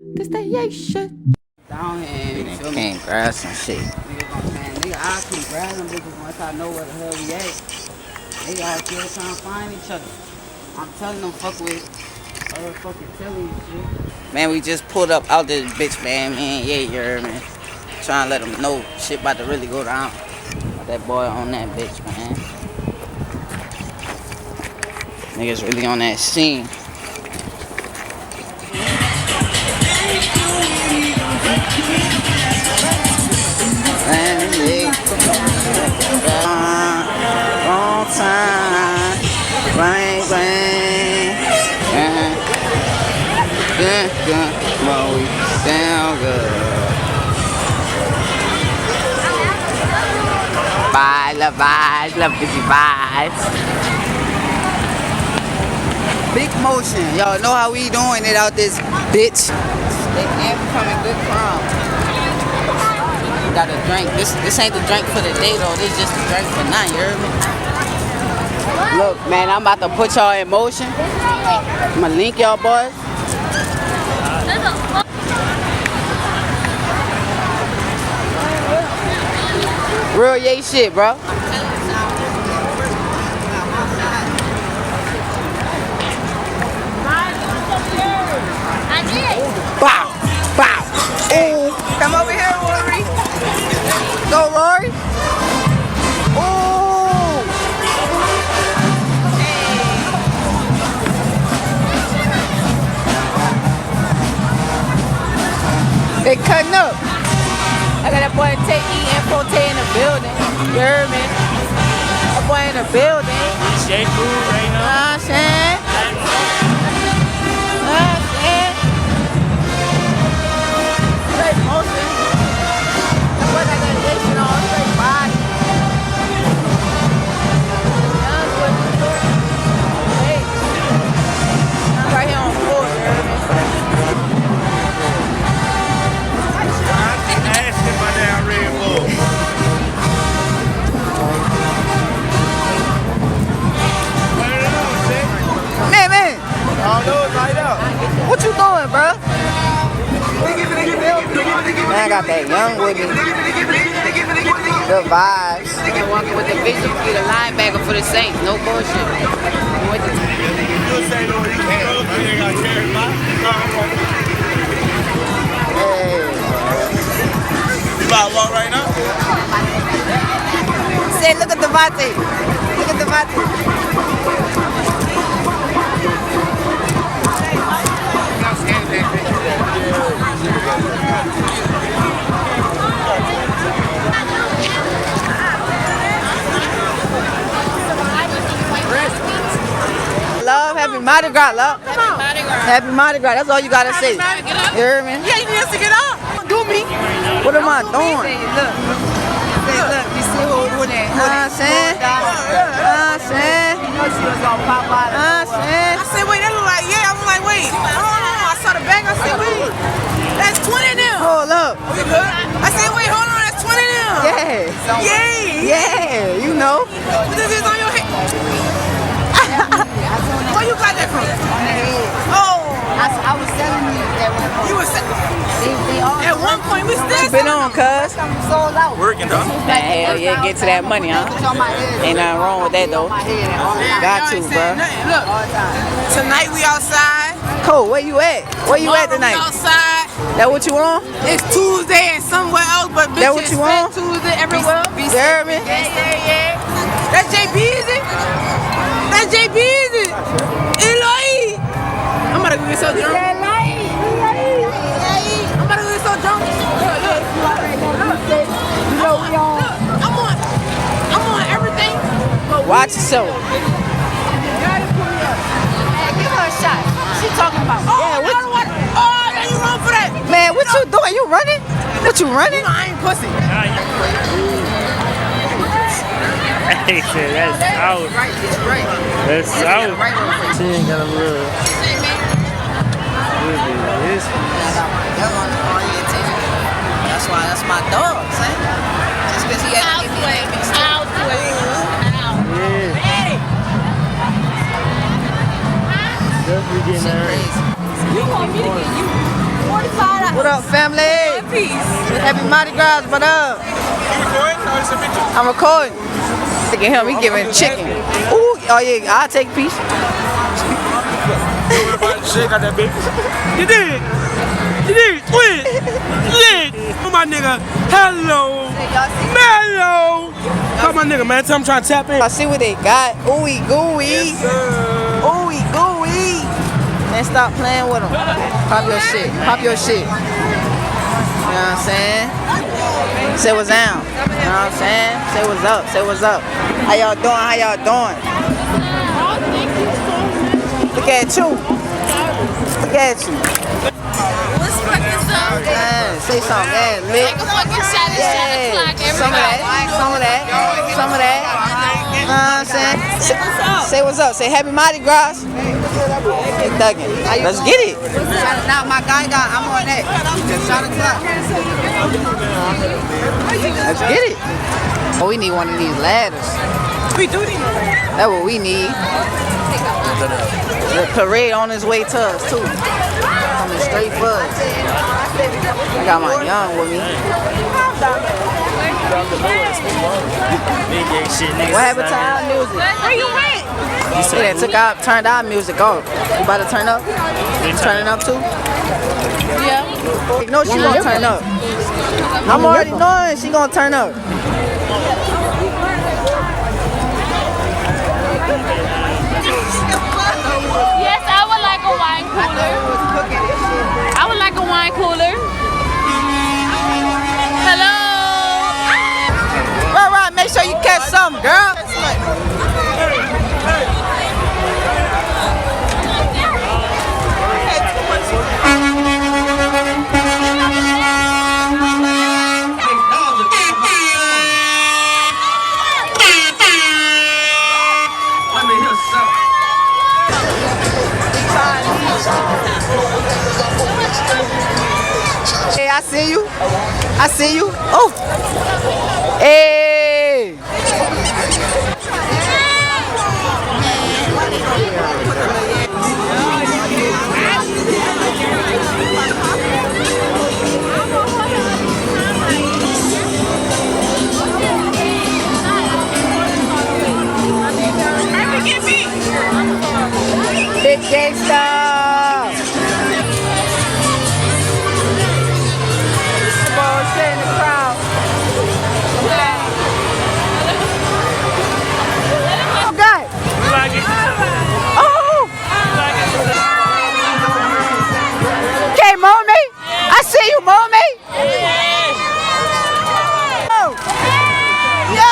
This that yay shit. Down here, you feel me? Grass and shit. Nigga, I'll keep grabbing bitches once I know where the hell we at. They all still trying to find each other. I'm telling them fuck with fucking telling you shit. Man, we just pulled up out this bitch, man. Yeah, you heard me. Trying to let them know shit about to really go down. Got that boy on that bitch, man. Niggas really on that scene. Long time, bang bang, good, well we down good. Bye, love busy vibes. Big motion, y'all know how we doing it out this bitch. They can't become a good crowd. Got a drink. This ain't the drink for the day though. This just the drink for now. You heard me? Look, man, I'm about to put y'all in motion. I'm gonna link y'all boys. Real yay shit, bro. Bow, bow. Ooh. Come over here, Rory. Go, Rory. Ooh. They cutting up. I got that boy T.E. in the building. You heard me? That boy in the building. Shake food right now. Straight motion. That boy got that nation on straight body. Hey. I'm right here on the floor, you heard me? Asking my damn Red Bull. Man. What you doing, bro? Man, I got that young with me. Good vibes. I'm walking with the vision to be the linebacker for the Saints. No bullshit. Hey. You about to walk right now? Say, look at Devontae. Look at Devontae. Love, happy Mardi Gras, love. Happy Mardi Gras. That's all you gotta say. You heard me? Yeah, you need us to get up. Do me. What am I doing? Look, you see who doing that? Know what I'm saying? You know she was gonna pop out. I said, wait, that look like, yeah. I'm like, wait. I saw the bag. I said, wait. That's 20 now. Hold up. You good? I said, wait, hold on. That's 20 now. Yeah. Yay. Yeah, you know. What this is on your head? Where you got that from? Oh. I was telling you that You was at one point we still been on, cuz. sold out. Working, though. Man, hell yeah, get to that money, huh? Ain't nothing wrong with that, though. Got to, bro. Look, tonight we outside. Cool, where you at? Where you at tonight? We outside. That what you on? It's Tuesday and somewhere else, but bitch, That what you want? Tuesday everywhere. You heard me? Yeah. That's JB, is it? That's JB, is it? Eloy. I'm about to go get so drunk. I'm about to go get so drunk. Look. I'm on everything. But Watch yourself. give her a shot. She talking about. Yeah, what- Now you run for that. Man, what you doing? You running? What you running? You know I ain't pussy. Hey, shit, that's out. That's out. She ain't got a little. That's my dog, son. Just because he had to give me that mixed up. Definitely getting Shit there. crazy. You want me to get you 45 up, family? Peace. Happy MARDi GRAS, what up? I'm recording. Look at him, he giving chicken. Ooh, oh yeah, I'll take a piece. Shake out that bitch. You did. You did. Twin. Lit. My nigga. Hello. Mellow. Call my nigga, man. Tell him I'm trying to tap in. I see what they got. Ooey gooey. Yes, sir. Ooey gooey. Man, stop playing with them. Pop your shit. Pop your shit. You know what I'm saying? Say what's down. You know what I'm saying? Say what's up. Say what's up. How y'all doing? How y'all doing? Look at you. Look at you. What's fucking up? Man, say something. Man, lit. Take a fucking shot at 7 o'clock, Some of that. Some of that. Some of that. You know what I'm saying? Say what's up. Say happy MARDi GRAS. Hey, thuggin'. Let's get it. Now my guy I'm on that. Shot o'clock. Let's get it. Oh, we need one of these ladders. We do need That's what we need. The parade on his way to us too. Coming straight for us. I got my young with me. What happened to our music? Where you went? Yeah, turned our music off. You about to turn up? You turning up too? Yeah. No, she gonna turn up. I'm already knowing she gonna turn up. Yes, I would like a wine cooler. I would like a wine cooler. Hello. Right, make sure you catch something, girl. Hey, I see you. I see you. Oh. Hey. Big gangsta. In the crowd. Oh God! Oh! Okay, mommy. I see you, mommy. Oh. Yo!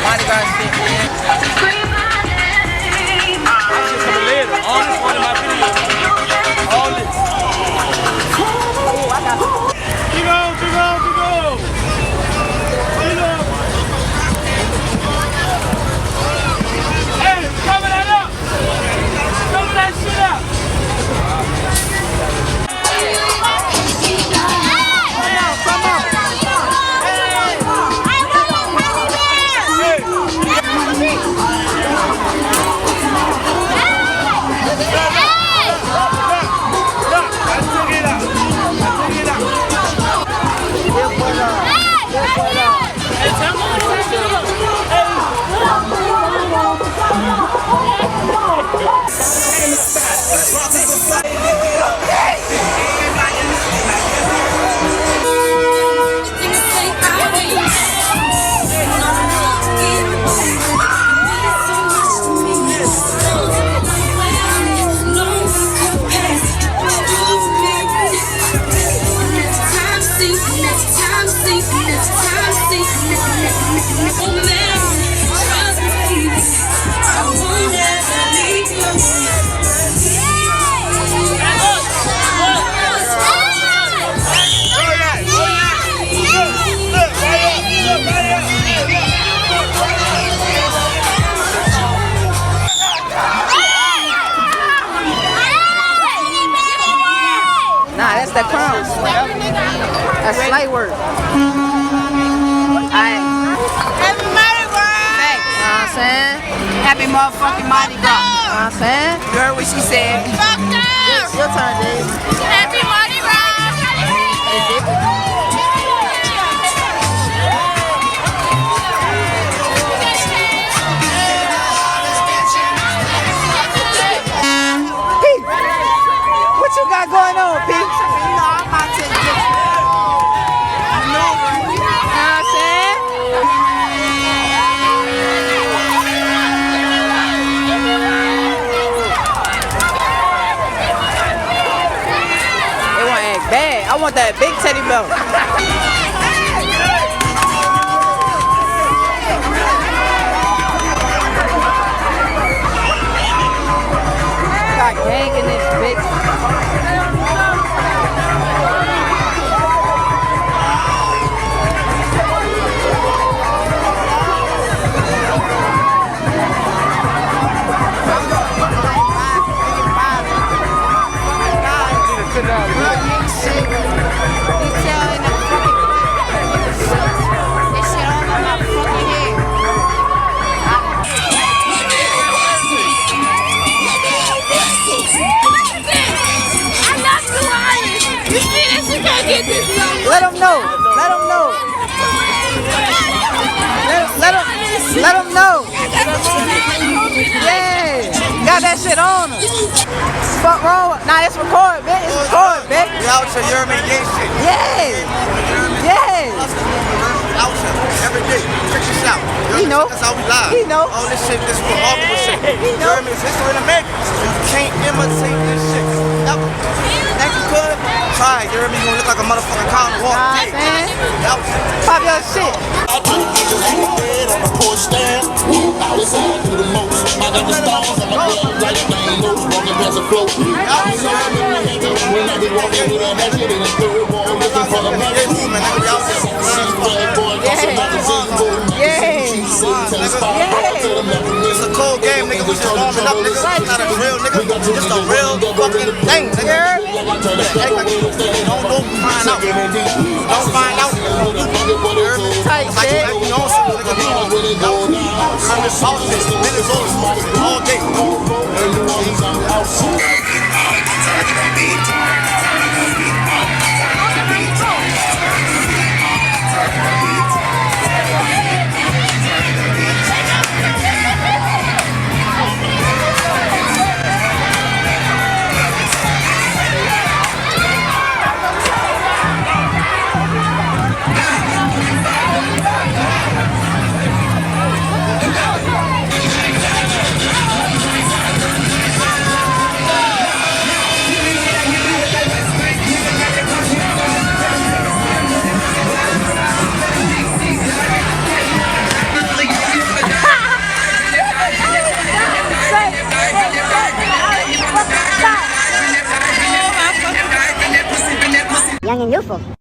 MARDi GRAS shit, man. Coming later. All this one in my video. All this. Big O, big O, big O. Big O. Hey, cover that up. Cover that shit up. Time, see, light work. Alright. Happy Mardi Gras! You know what I'm saying? Happy motherfucking Mardi Gras. You know what I'm saying? You heard what she said. Fucked up. Your turn, Dave. Happy Mardi Gras. Hey, Dave. What you got going on, Pete? You know I'm about to get You know what I'm saying? They want to act bad. I want that big teddy bear. Got gang in this bitch. Let them know. Let them know. Let them know. Yeah. Got that shit on them. Fuck wrong. Nah, it's recorded, bitch. It's recorded, bitch. We out here, you're making gay shit. Yeah. Yeah. Out here, every day. Check this out. He know. That's how we live. He know. All this shit, this remarkable shit. He know. German history in America. You can't imitate this shit. Yep. Think you could? Try it. You hear me? You gonna look like a motherfucking cow and walk. Nah, man. Out. Pop your shit. I put niggas on the bed on the porch stand. Outside do the most. I got the stars on my bed like flamingos walking past the float. When I be walking with that magic in the third wall, looking for the magic. It's a cold game, nigga. We just warming up, nigga. It's not a real nigga. Just a real fucking thing, nigga. Act like you don't find out. Don't find out. Tight Like shit. you on some nigga. I'm just sauces, minutes all day. Young and youthful.